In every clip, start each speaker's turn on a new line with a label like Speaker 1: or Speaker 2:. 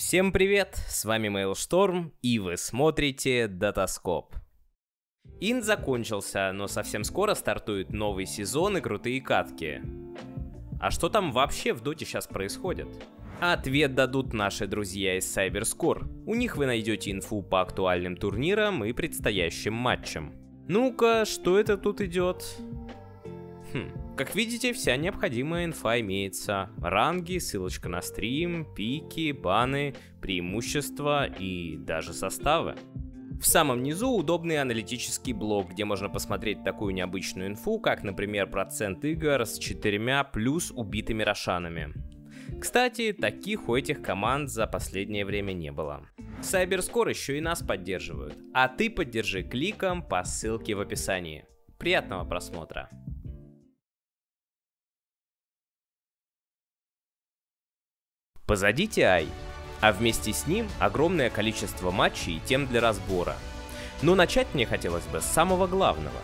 Speaker 1: Всем привет, с вами Mailstorm, и вы смотрите Датаскоп. Инт закончился, но совсем скоро стартует новый сезон и крутые катки. А что там вообще в доте сейчас происходит? Ответ дадут наши друзья из Cyberscore. У них вы найдете инфу по актуальным турнирам и предстоящим матчам. Ну-ка, что это тут идет? Как видите, вся необходимая инфа имеется. Ранги, ссылочка на стрим, пики, баны, преимущества и даже составы. В самом низу удобный аналитический блок, где можно посмотреть такую необычную инфу, как, например, процент игр с 4 плюс убитыми рошанами. Кстати, таких у этих команд за последнее время не было. Cyberscore еще и нас поддерживают, а ты поддержи кликом по ссылке в описании. Приятного просмотра! Позади TI, а вместе с ним огромное количество матчей и тем для разбора. Но начать мне хотелось бы с самого главного.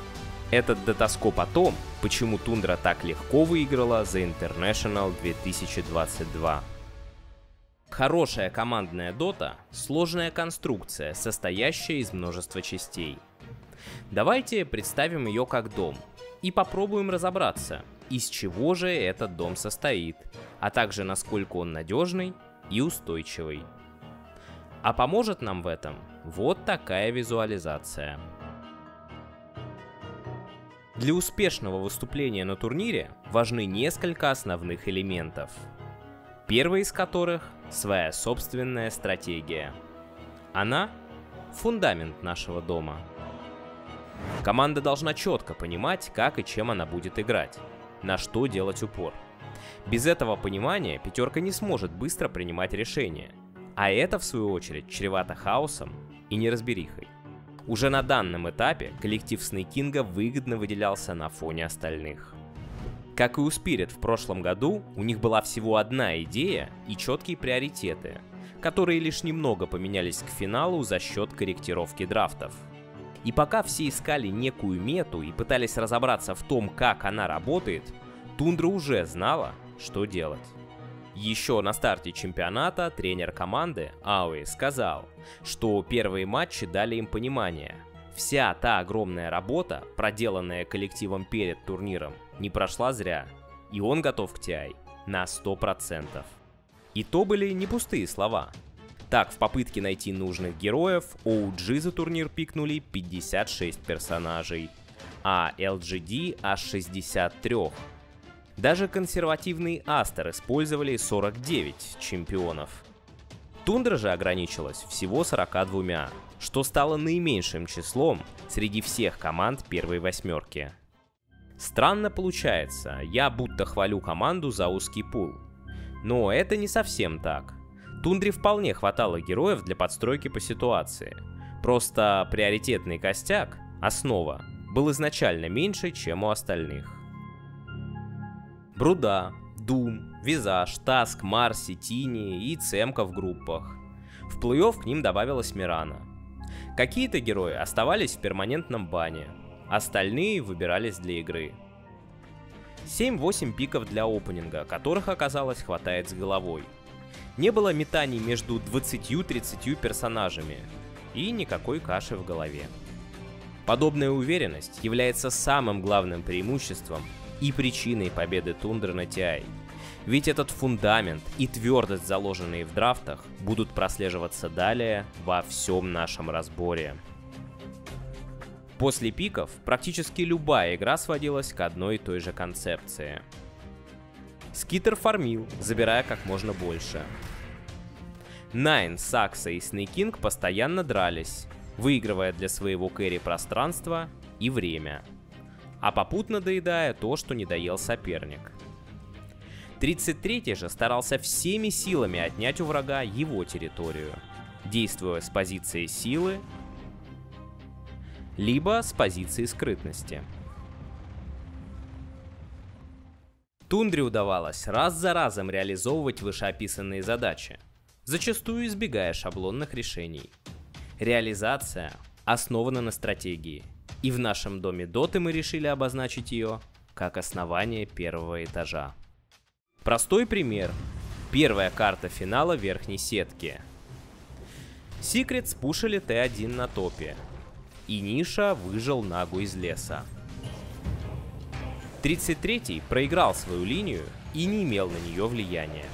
Speaker 1: Этот датаскоп о том, почему Тундра так легко выиграла за International 2022. Хорошая командная дота – сложная конструкция, состоящая из множества частей. Давайте представим ее как дом и попробуем разобраться, из чего же этот дом состоит, а также насколько он надежный и устойчивый. А поможет нам в этом вот такая визуализация. Для успешного выступления на турнире важны несколько основных элементов. Первый из которых – своя собственная стратегия. Она – фундамент нашего дома. Команда должна четко понимать, как и чем она будет играть, на что делать упор. Без этого понимания пятерка не сможет быстро принимать решения, а это, в свою очередь, чревато хаосом и неразберихой. Уже на данном этапе коллектив Снейкинга выгодно выделялся на фоне остальных. Как и у Spirit в прошлом году, у них была всего одна идея и четкие приоритеты, которые лишь немного поменялись к финалу за счет корректировки драфтов. И пока все искали некую мету и пытались разобраться в том, как она работает, Тундра уже знала, что делать. Еще на старте чемпионата тренер команды Ауи сказал, что первые матчи дали им понимание. Вся та огромная работа, проделанная коллективом перед турниром, не прошла зря, и он готов к TI на 100%. И то были не пустые слова. Так, в попытке найти нужных героев, OG за турнир пикнули 56 персонажей, а LGD аж 63. Даже консервативный Астер использовали 49 чемпионов. Тундра же ограничилась всего 42, что стало наименьшим числом среди всех команд первой восьмерки. Странно получается, я будто хвалю команду за узкий пул. Но это не совсем так. Тундре вполне хватало героев для подстройки по ситуации. Просто приоритетный костяк, основа, был изначально меньше, чем у остальных. Бруда, Дум, Визаж, Таск, Марси, Тини и Цемка в группах. В плей-офф к ним добавилась Мирана. Какие-то герои оставались в перманентном бане, остальные выбирались для игры. 7-8 пиков для опенинга, которых оказалось хватает с головой. Не было метаний между 20-30 персонажами и никакой каши в голове. Подобная уверенность является самым главным преимуществом и причиной победы Тундры на TI. Ведь этот фундамент и твердость, заложенные в драфтах, будут прослеживаться далее во всем нашем разборе. После пиков практически любая игра сводилась к одной и той же концепции. Скитер фармил, забирая как можно больше. Найн, Сакса и Снейкинг постоянно дрались, выигрывая для своего кэри пространство и время, а попутно доедая то, что не доел соперник. 33-й же старался всеми силами отнять у врага его территорию, действуя с позиции силы, либо с позиции скрытности. Тундре удавалось раз за разом реализовывать вышеописанные задачи, зачастую избегая шаблонных решений. Реализация основана на стратегии, и в нашем доме доты мы решили обозначить ее как основание первого этажа. Простой пример. Первая карта финала верхней сетки. Секрет спушили Т1 на топе, и Ниша выжил Нагу из леса. 33-й проиграл свою линию и не имел на нее влияния.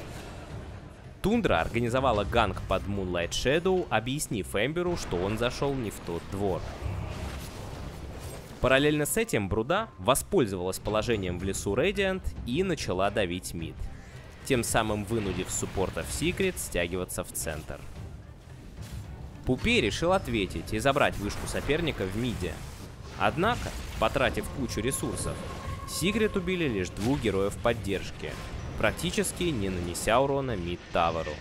Speaker 1: Тундра организовала ганк под Moonlight Shadow, объяснив Эмберу, что он зашел не в тот двор. Параллельно с этим Бруда воспользовалась положением в лесу Radiant и начала давить мид, тем самым вынудив суппортов Secret стягиваться в центр. Пупей решил ответить и забрать вышку соперника в миде. Однако, потратив кучу ресурсов, Secret убили лишь 2 героев поддержки, практически не нанеся урона мид-таверу.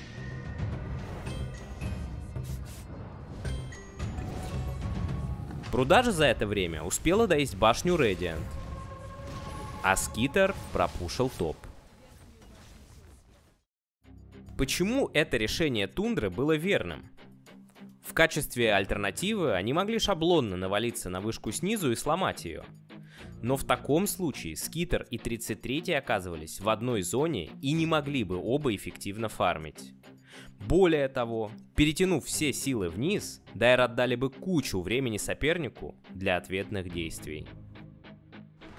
Speaker 1: Бруда же за это время успела доесть башню Radiant, а Скитер пропушил топ. Почему это решение Тундры было верным? В качестве альтернативы они могли шаблонно навалиться на вышку снизу и сломать ее. Но в таком случае Скитер и 33-й оказывались в одной зоне и не могли бы оба эффективно фармить. Более того, перетянув все силы вниз, Дайр отдали бы кучу времени сопернику для ответных действий.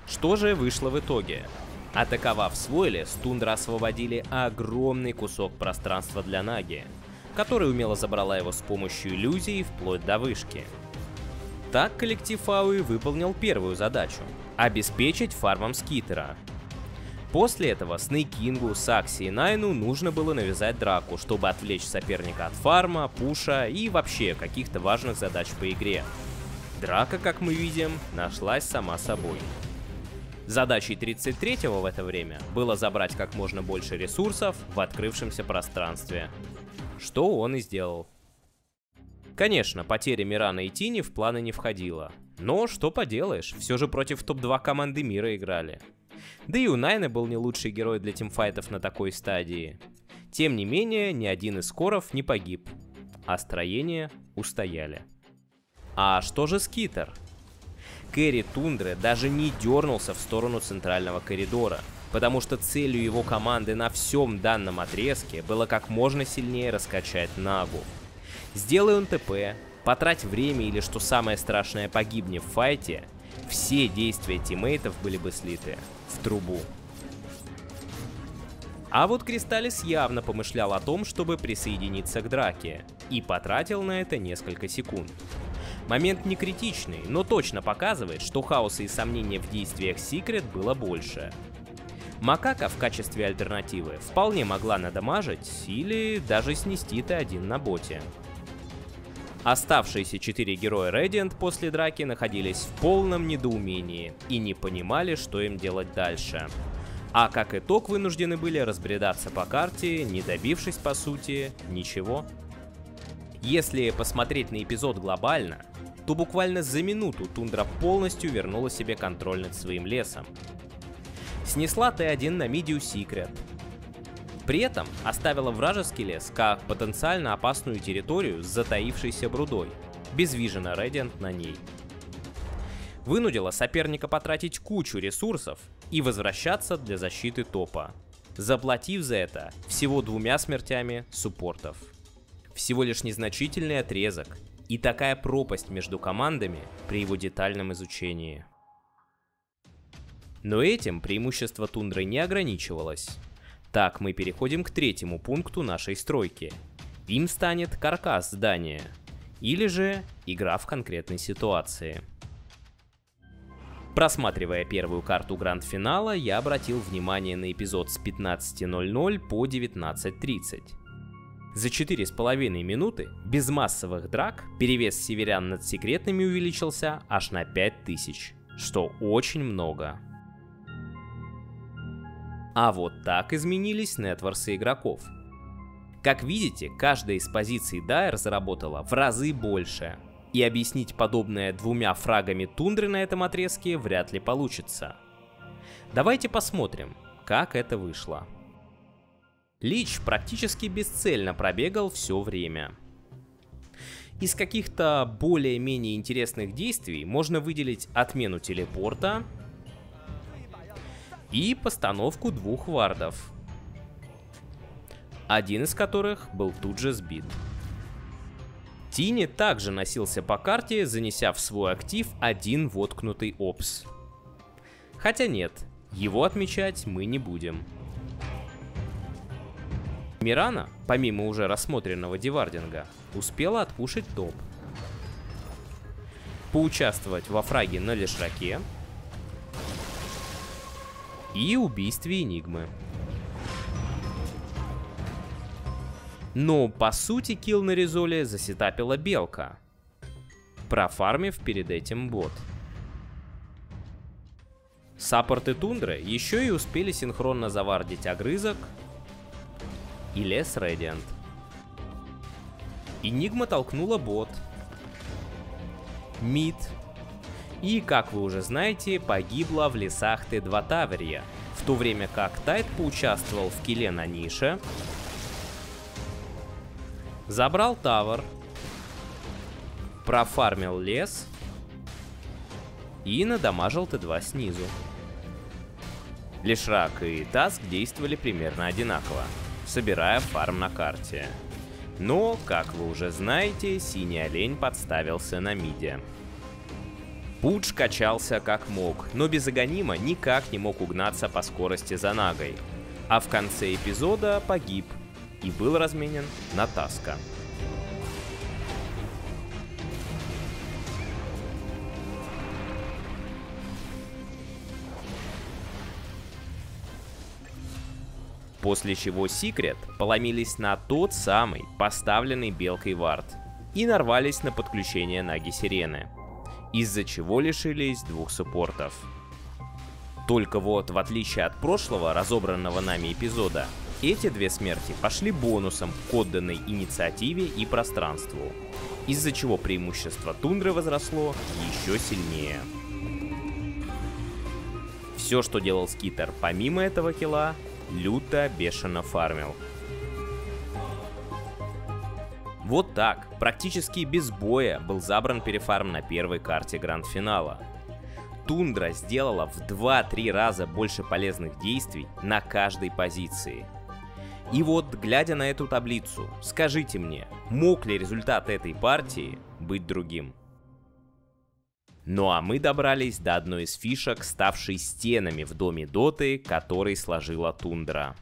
Speaker 1: Что же вышло в итоге? Атаковав свой лес, Тундра освободили огромный кусок пространства для Наги, который умело забрала его с помощью иллюзий вплоть до вышки. Так коллектив Ауи выполнил первую задачу — обеспечить фармом Скитера. После этого Снейкингу, Сакси и Найну нужно было навязать драку, чтобы отвлечь соперника от фарма, пуша и вообще каких-то важных задач по игре. Драка, как мы видим, нашлась сама собой. Задачей 33-го в это время было забрать как можно больше ресурсов в открывшемся пространстве. Что он и сделал. Конечно, потеря Мирана и Тини в планы не входила. Но что поделаешь, все же против топ-2 команды мира играли. Да и у Найна был не лучший герой для тимфайтов на такой стадии. Тем не менее, ни один из коров не погиб, а строения устояли. А что же Скитер? Кэрри Тундры даже не дернулся в сторону центрального коридора, потому что целью его команды на всем данном отрезке было как можно сильнее раскачать Нагу. Сделай он ТП, потрать время или, что самое страшное, погибни в файте, все действия тиммейтов были бы слиты в трубу. А вот Кристаллис явно помышлял о том, чтобы присоединиться к драке, и потратил на это несколько секунд. Момент не критичный, но точно показывает, что хаоса и сомнения в действиях Secret было больше. Макака в качестве альтернативы вполне могла надамажить или даже снести Т1 на боте. Оставшиеся 4 героя Radiant после драки находились в полном недоумении и не понимали, что им делать дальше. А как итог вынуждены были разбредаться по карте, не добившись по сути ничего. Если посмотреть на эпизод глобально, то буквально за минуту Тундра полностью вернула себе контроль над своим лесом. Снесла Т1 на миде у Secret. При этом оставила вражеский лес как потенциально опасную территорию с затаившейся Брудой, без вижена Radiant на ней. Вынудила соперника потратить кучу ресурсов и возвращаться для защиты топа, заплатив за это всего 2 смертями суппортов. Всего лишь незначительный отрезок и такая пропасть между командами при его детальном изучении. Но этим преимущество Тундры не ограничивалось. Так, мы переходим к третьему пункту нашей стройки. Им станет каркас здания, или же игра в конкретной ситуации. Просматривая первую карту гранд-финала, я обратил внимание на эпизод с 15:00 по 19:30. За 4,5 минуты, без массовых драк, перевес северян над секретными увеличился аж на 5000, что очень много. А вот так изменились нетворсы игроков. Как видите, каждая из позиций Дайр заработала в разы больше. И объяснить подобное 2 фрагами Тундры на этом отрезке вряд ли получится. Давайте посмотрим, как это вышло. Лич практически бесцельно пробегал все время. Из каких-то более-менее интересных действий можно выделить отмену телепорта и постановку 2 вардов, один из которых был тут же сбит. Тини также носился по карте, занеся в свой актив один воткнутый опс. Хотя нет, его отмечать мы не будем. Мирана, помимо уже рассмотренного дивардинга, успела отпушить топ, поучаствовать во фраге на Лишраке и убийстве Энигмы. Но по сути килл на Резоле засетапила Белка, профармив перед этим бот. Саппорты Тундры еще и успели синхронно завардить Огрызок и лес Рэдиант. Энигма толкнула бот, мид, и, как вы уже знаете, погибла в лесах Т2 Таверия, в то время как Тайд поучаствовал в килле на нише, забрал тавер, профармил лес и надамажил Т2 снизу. Лишрак и Таск действовали примерно одинаково, собирая фарм на карте. Но, как вы уже знаете, синий олень подставился на миде. Пудж качался как мог, но без Аганима никак не мог угнаться по скорости за Нагой. А в конце эпизода погиб и был разменен на Таска. После чего Секрет поломились на тот самый поставленный Белкой вард и нарвались на подключение Наги Сирены, из-за чего лишились двух суппортов. Только вот, в отличие от прошлого разобранного нами эпизода, эти две смерти пошли бонусом к отданной инициативе и пространству, из-за чего преимущество Тундры возросло еще сильнее. Все, что делал Скитер помимо этого килла, люто бешено фармил. Вот так, практически без боя, был забран перефарм на первой карте гранд-финала. Тундра сделала в 2-3 раза больше полезных действий на каждой позиции. И вот, глядя на эту таблицу, скажите мне, мог ли результат этой партии быть другим? Ну а мы добрались до одной из фишек, ставшей стенами в доме Доты, который сложила Тундра.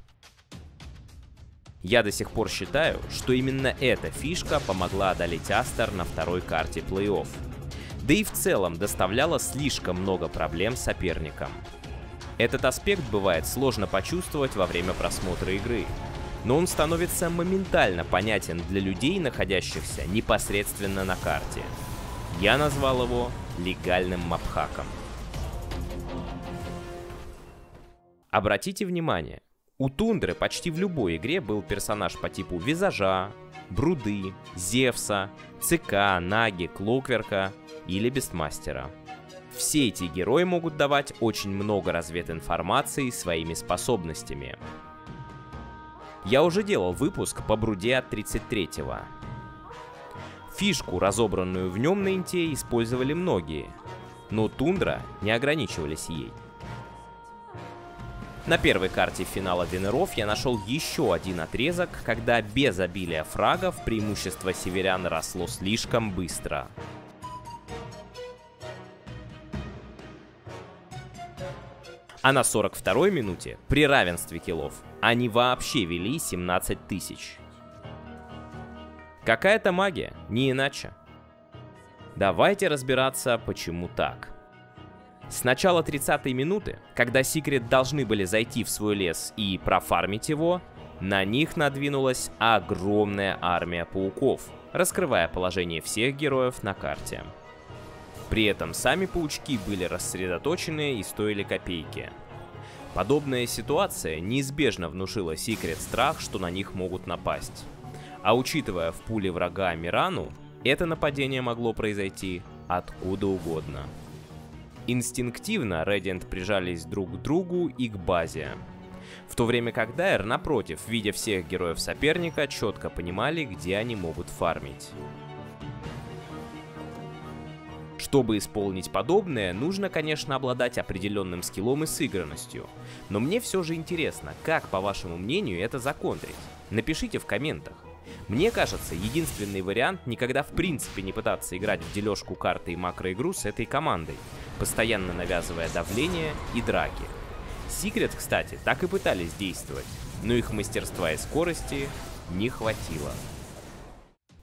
Speaker 1: Я до сих пор считаю, что именно эта фишка помогла одолеть Астер на второй карте плей-офф. Да и в целом доставляла слишком много проблем соперникам. Этот аспект бывает сложно почувствовать во время просмотра игры, но он становится моментально понятен для людей, находящихся непосредственно на карте. Я назвал его легальным мапхаком. Обратите внимание, у Тундры почти в любой игре был персонаж по типу Визажа, Бруды, Зевса, ЦК, Наги, Клокверка или Бестмастера. Все эти герои могут давать очень много развединформации своими способностями. Я уже делал выпуск по Бруде от 33-го. Фишку, разобранную в нем на инте, использовали многие, но Тундра не ограничивались ей. На первой карте финала Венеров я нашел еще один отрезок, когда без обилия фрагов преимущество северян росло слишком быстро. А на 42-й минуте, при равенстве киллов, они вообще вели 17 тысяч. Какая-то магия, не иначе. Давайте разбираться, почему так. С начала 30-й минуты, когда Секрет должны были зайти в свой лес и профармить его, на них надвинулась огромная армия пауков, раскрывая положение всех героев на карте. При этом сами паучки были рассредоточены и стоили копейки. Подобная ситуация неизбежно внушила Секрет страх, что на них могут напасть. А учитывая в пуле врага Мирану, это нападение могло произойти откуда угодно. Инстинктивно Radiant прижались друг к другу и к базе. В то время как Дайр, напротив, видя всех героев соперника, четко понимали, где они могут фармить. Чтобы исполнить подобное, нужно, конечно, обладать определенным скиллом и сыгранностью. Но мне все же интересно, как, по вашему мнению, это законтрить? Напишите в комментах. Мне кажется, единственный вариант никогда в принципе не пытаться играть в дележку карты и макроигру с этой командой, постоянно навязывая давление и драки. Secret, кстати, так и пытались действовать, но их мастерства и скорости не хватило.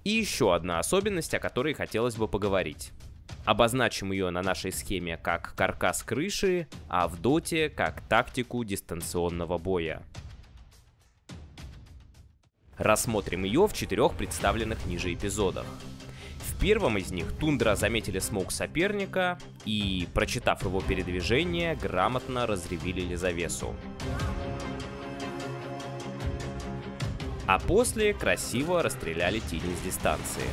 Speaker 1: И еще одна особенность, о которой хотелось бы поговорить. Обозначим ее на нашей схеме как каркас крыши, а в доте как тактику дистанционного боя. Рассмотрим ее в 4 представленных ниже эпизодах. В первом из них Тундра заметили смоук соперника и, прочитав его передвижение, грамотно разревелили завесу. А после красиво расстреляли тени с дистанции.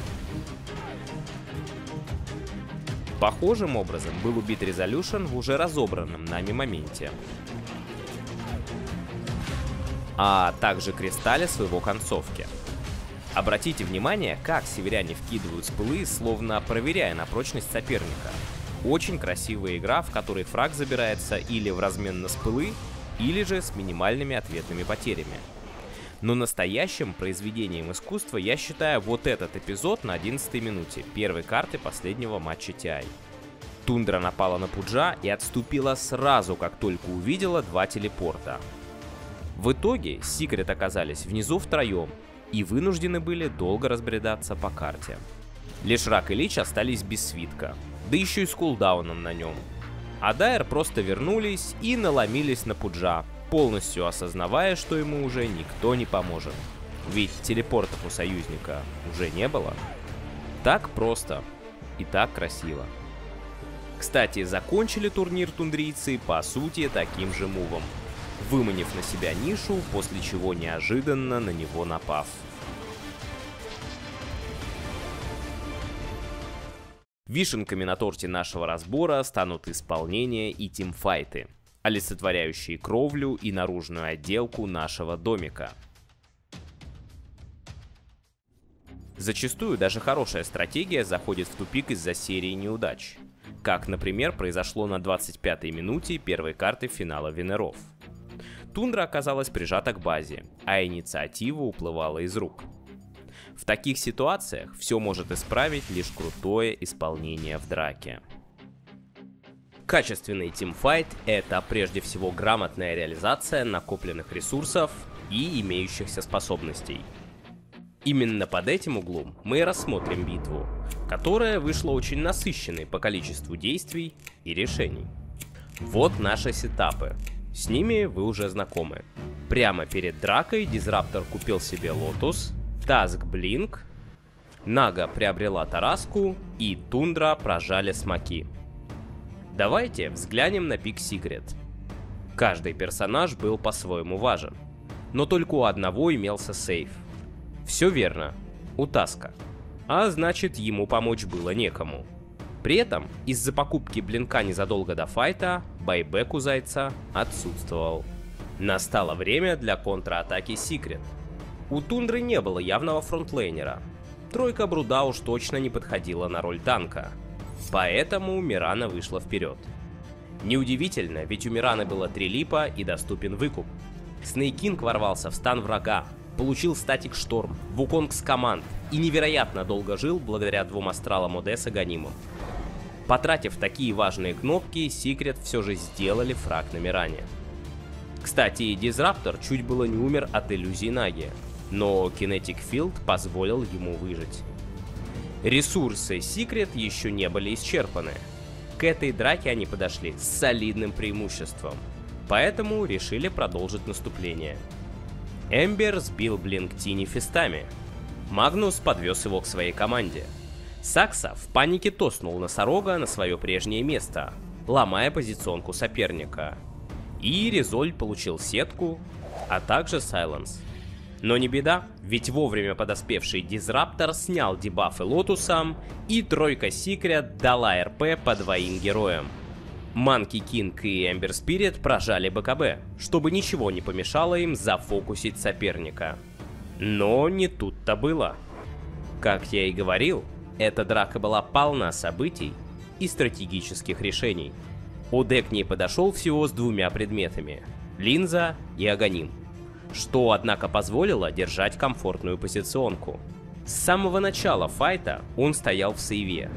Speaker 1: Похожим образом был убит Resolution в уже разобранном нами моменте. А также Кристаллис в его концовке. Обратите внимание, как северяне вкидывают спылы, словно проверяя на прочность соперника. Очень красивая игра, в которой фраг забирается или в размен на спылы, или же с минимальными ответными потерями. Но настоящим произведением искусства я считаю вот этот эпизод на 11-й минуте первой карты последнего матча TI. Тундра напала на Пуджа и отступила сразу, как только увидела 2 телепорта. В итоге Secret оказались внизу втроем и вынуждены были долго разбредаться по карте. Лишь Рак и Лич остались без свитка, да еще и с кулдауном на нем. А Дайр просто вернулись и наломились на Пуджа, полностью осознавая, что ему уже никто не поможет. Ведь телепортов у союзника уже не было. Так просто и так красиво. Кстати, закончили турнир тундрийцы по сути таким же мувом, выманив на себя нишу, после чего неожиданно на него напав. Вишенками на торте нашего разбора станут исполнения и тимфайты, олицетворяющие кровлю и наружную отделку нашего домика. Зачастую даже хорошая стратегия заходит в тупик из-за серии неудач, как, например, произошло на 25-й минуте первой карты финала Венеров. Тундра оказалась прижата к базе, а инициатива уплывала из рук. В таких ситуациях все может исправить лишь крутое исполнение в драке. Качественный тимфайт — это прежде всего грамотная реализация накопленных ресурсов и имеющихся способностей. Именно под этим углом мы и рассмотрим битву, которая вышла очень насыщенной по количеству действий и решений. Вот наши сетапы. С ними вы уже знакомы. Прямо перед дракой Дизраптор купил себе Лотус, Таск Блинк, Нага приобрела Тараску и Тундра прожали смоки. Давайте взглянем на пик Secret. Каждый персонаж был по-своему важен, но только у одного имелся сейф. Все верно, у Таска. А значит, ему помочь было некому. При этом, из-за покупки блинка незадолго до файта, байбек у Зайца отсутствовал. Настало время для контратаки Secret. У Тундры не было явного фронтлейнера. Тройка Бруда уж точно не подходила на роль танка. Поэтому Мирана вышла вперед. Неудивительно, ведь у Мираны было 3 липа и доступен выкуп. Снейкинг ворвался в стан врага, получил статик Шторм, Вуконг с команд и невероятно долго жил благодаря 2 астралам ОД с Аганимом. Потратив такие важные кнопки, Secret все же сделали фраг на Миране. Кстати, Дизраптор чуть было не умер от иллюзии Наги, но Kinetic Field позволил ему выжить. Ресурсы Secret еще не были исчерпаны. К этой драке они подошли с солидным преимуществом, поэтому решили продолжить наступление. Эмбер сбил Блинк Тини фистами. Магнус подвез его к своей команде. Сакса в панике тоснул носорога на свое прежнее место, ломая позиционку соперника. И Резоль получил сетку, а также Сайленс. Но не беда, ведь вовремя подоспевший Дизраптор снял дебафы Лотусом, и тройка Secret дала РП по 2 героям. Манки Кинг и Эмбер Спирит прожали БКБ, чтобы ничего не помешало им зафокусить соперника. Но не тут-то было. Как я и говорил, эта драка была полна событий и стратегических решений. ОД к ней подошел всего с 2 предметами — линза и Аганим. что, однако, позволило держать комфортную позиционку. С самого начала файта он стоял в сейве,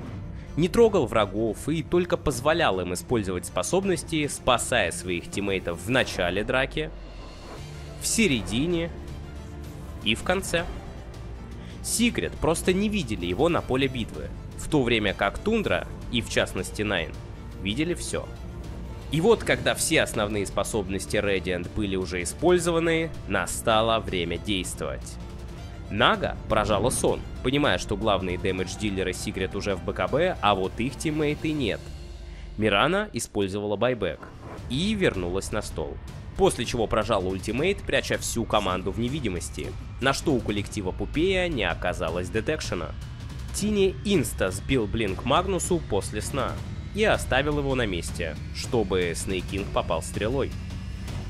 Speaker 1: не трогал врагов и только позволял им использовать способности, спасая своих тиммейтов в начале драки, в середине и в конце. Секрет просто не видели его на поле битвы, в то время как Тундра, и в частности Найн, видели все. И вот, когда все основные способности Radiant были уже использованы, настало время действовать. Нага поражала сон, понимая, что главные дэмэдж-дилеры Секрет уже в БКБ, а вот их тиммейты нет. Мирана использовала байбек и вернулась на стол. После чего прожала ультимейт, пряча всю команду в невидимости, на что у коллектива Пупея не оказалось детекшена. Тини инста сбил блинк Магнусу после сна и оставил его на месте, чтобы Снейк Кинг попал стрелой.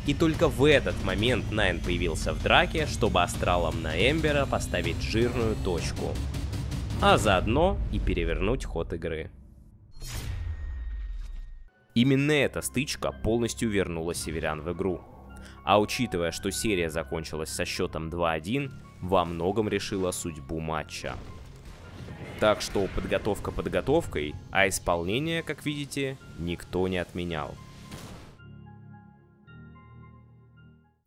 Speaker 1: И только в этот момент Найн появился в драке, чтобы астралом на Эмбера поставить жирную точку, а заодно и перевернуть ход игры. Именно эта стычка полностью вернула северян в игру. А учитывая, что серия закончилась со счетом 2-1, во многом решила судьбу матча. Так что подготовка подготовкой, а исполнение, как видите, никто не отменял.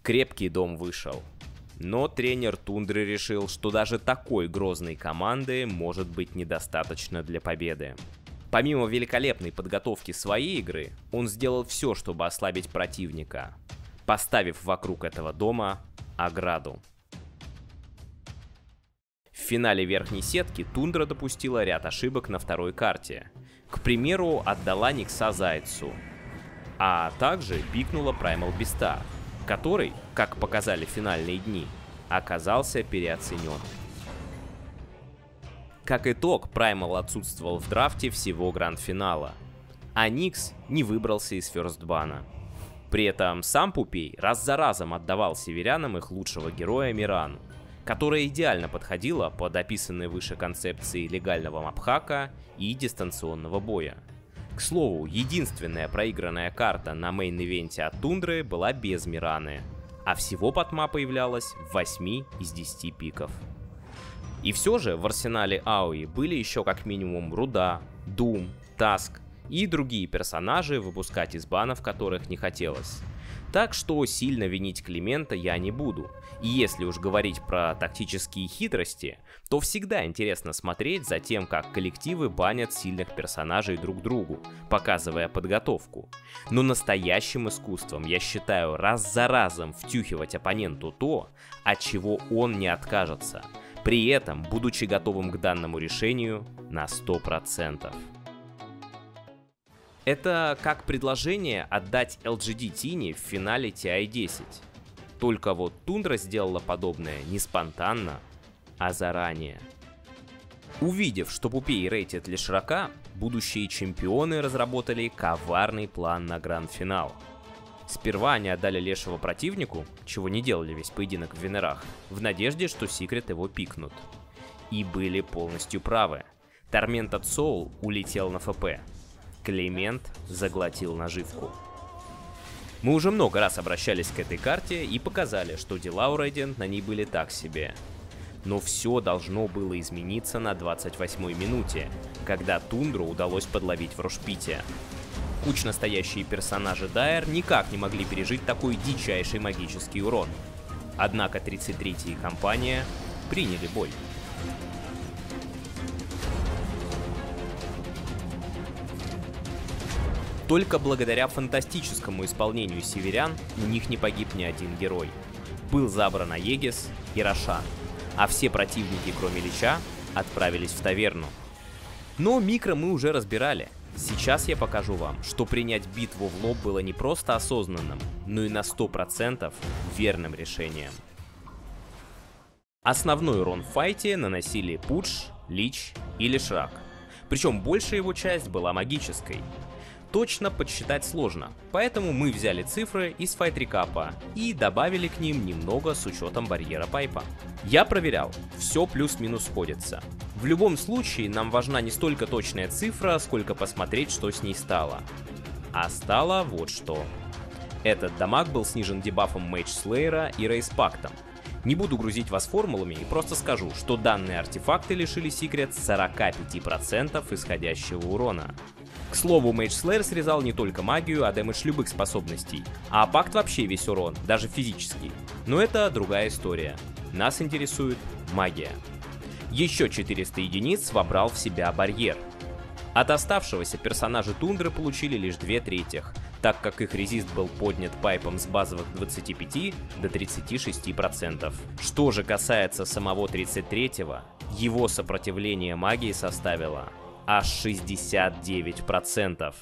Speaker 1: Крепкий дом вышел. Но тренер Тундры решил, что даже такой грозной команды может быть недостаточно для победы. Помимо великолепной подготовки своей игры, он сделал все, чтобы ослабить противника, поставив вокруг этого дома ограду. В финале верхней сетки Тундра допустила ряд ошибок на второй карте. К примеру, отдала Никса Зайцу, а также пикнула Primal Beast'а, который, как показали финальные дни, оказался переоценен. Как итог, Primal отсутствовал в драфте всего гранд-финала, а Никс не выбрался из ферстбана. При этом сам Пупей раз за разом отдавал северянам их лучшего героя Мирану, которая идеально подходила под описанные выше концепции легального мапхака и дистанционного боя. К слову, единственная проигранная карта на мейн-ивенте от Тундры была без Мираны, а всего подма появлялась в 8 из 10 пиков. И все же в арсенале Ауи были еще как минимум Руда, Дум, Таск и другие персонажи, выпускать из банов которых не хотелось. Так что сильно винить Климента я не буду. И если уж говорить про тактические хитрости, то всегда интересно смотреть за тем, как коллективы банят сильных персонажей друг другу, показывая подготовку. Но настоящим искусством я считаю раз за разом втюхивать оппоненту то, от чего он не откажется, при этом будучи готовым к данному решению на 100%. Это как предложение отдать LGD Тини в финале TI-10. Только вот Тундра сделала подобное не спонтанно, а заранее. Увидев, что Пупей рейтит лишь Рака, будущие чемпионы разработали коварный план на гранд-финал. Сперва они отдали лешего противнику, чего не делали весь поединок в Венерах, в надежде, что Секрет его пикнут. И были полностью правы. Tormented Soul улетел на ФП. Климент заглотил наживку. Мы уже много раз обращались к этой карте и показали, что дела у Radiant на ней были так себе. Но все должно было измениться на 28-й минуте, когда Тундру удалось подловить в рушпите. Кучно стоящие персонажи Дайер никак не могли пережить такой дичайший магический урон. Однако 33-я и компания приняли бой. Только благодаря фантастическому исполнению северян у них не погиб ни один герой. Был забран Аегис и Рошан, а все противники, кроме Лича, отправились в таверну. Но микро мы уже разбирали. Сейчас я покажу вам, что принять битву в лоб было не просто осознанным, но и на 100% верным решением. Основной урон в файте наносили Пудж, Лич или Шрак. Причем большая его часть была магической. Точно подсчитать сложно, поэтому мы взяли цифры из файт-рекапа и добавили к ним немного с учетом барьера пайпа. Я проверял, все плюс-минус сходится. В любом случае нам важна не столько точная цифра, сколько посмотреть, что с ней стало. А стало вот что. Этот дамаг был снижен дебафом Mage Slayer и Рейспактом. Не буду грузить вас формулами и просто скажу, что данные артефакты лишили Secret 45% исходящего урона. К слову, Mage Slayer срезал не только магию, а дэмэдж любых способностей, а пакт вообще весь урон, даже физический. Но это другая история. Нас интересует магия. Еще 400 единиц вобрал в себя барьер. От оставшегося персонажи Тундры получили лишь 2/3, так как их резист был поднят пайпом с базовых 25 до 36%. Что же касается самого 33-го, его сопротивление магии составило аж 69%.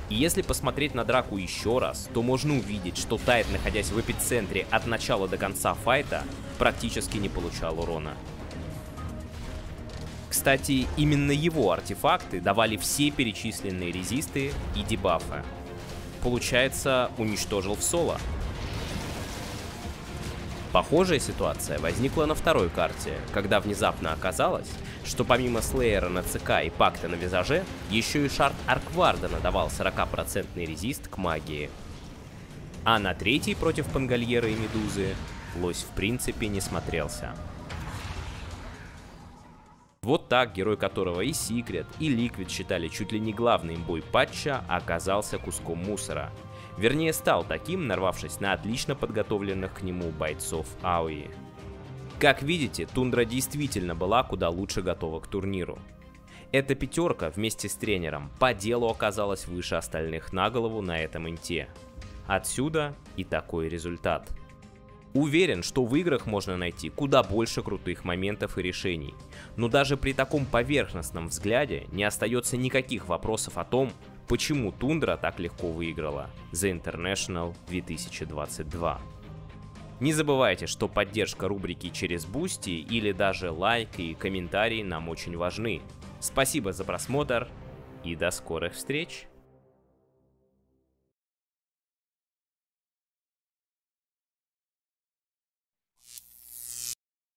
Speaker 1: И если посмотреть на драку еще раз, то можно увидеть, что Тайд, находясь в эпицентре от начала до конца файта, практически не получал урона. Кстати, именно его артефакты давали все перечисленные резисты и дебафы. Получается, уничтожил в соло. Похожая ситуация возникла на второй карте, когда внезапно оказалось, что помимо Слеера на ЦК и Пакта на Визаже, еще и Шард Арквардена давал 40% резист к магии. А на третий против Пангальера и Медузы лось в принципе не смотрелся. Вот так герой, которого и Secret, и Liquid считали чуть ли не главной имбой патча, оказался куском мусора. Вернее, стал таким, нарвавшись на отлично подготовленных к нему бойцов АОИ. Как видите, Тундра действительно была куда лучше готова к турниру. Эта пятерка вместе с тренером по делу оказалась выше остальных на голову на этом инте. Отсюда и такой результат. Уверен, что в играх можно найти куда больше крутых моментов и решений, но даже при таком поверхностном взгляде не остается никаких вопросов о том, почему Тундра так легко выиграла The International 2022. Не забывайте, что поддержка рубрики через Бусти или даже лайк и комментарии нам очень важны. Спасибо за просмотр и до скорых встреч!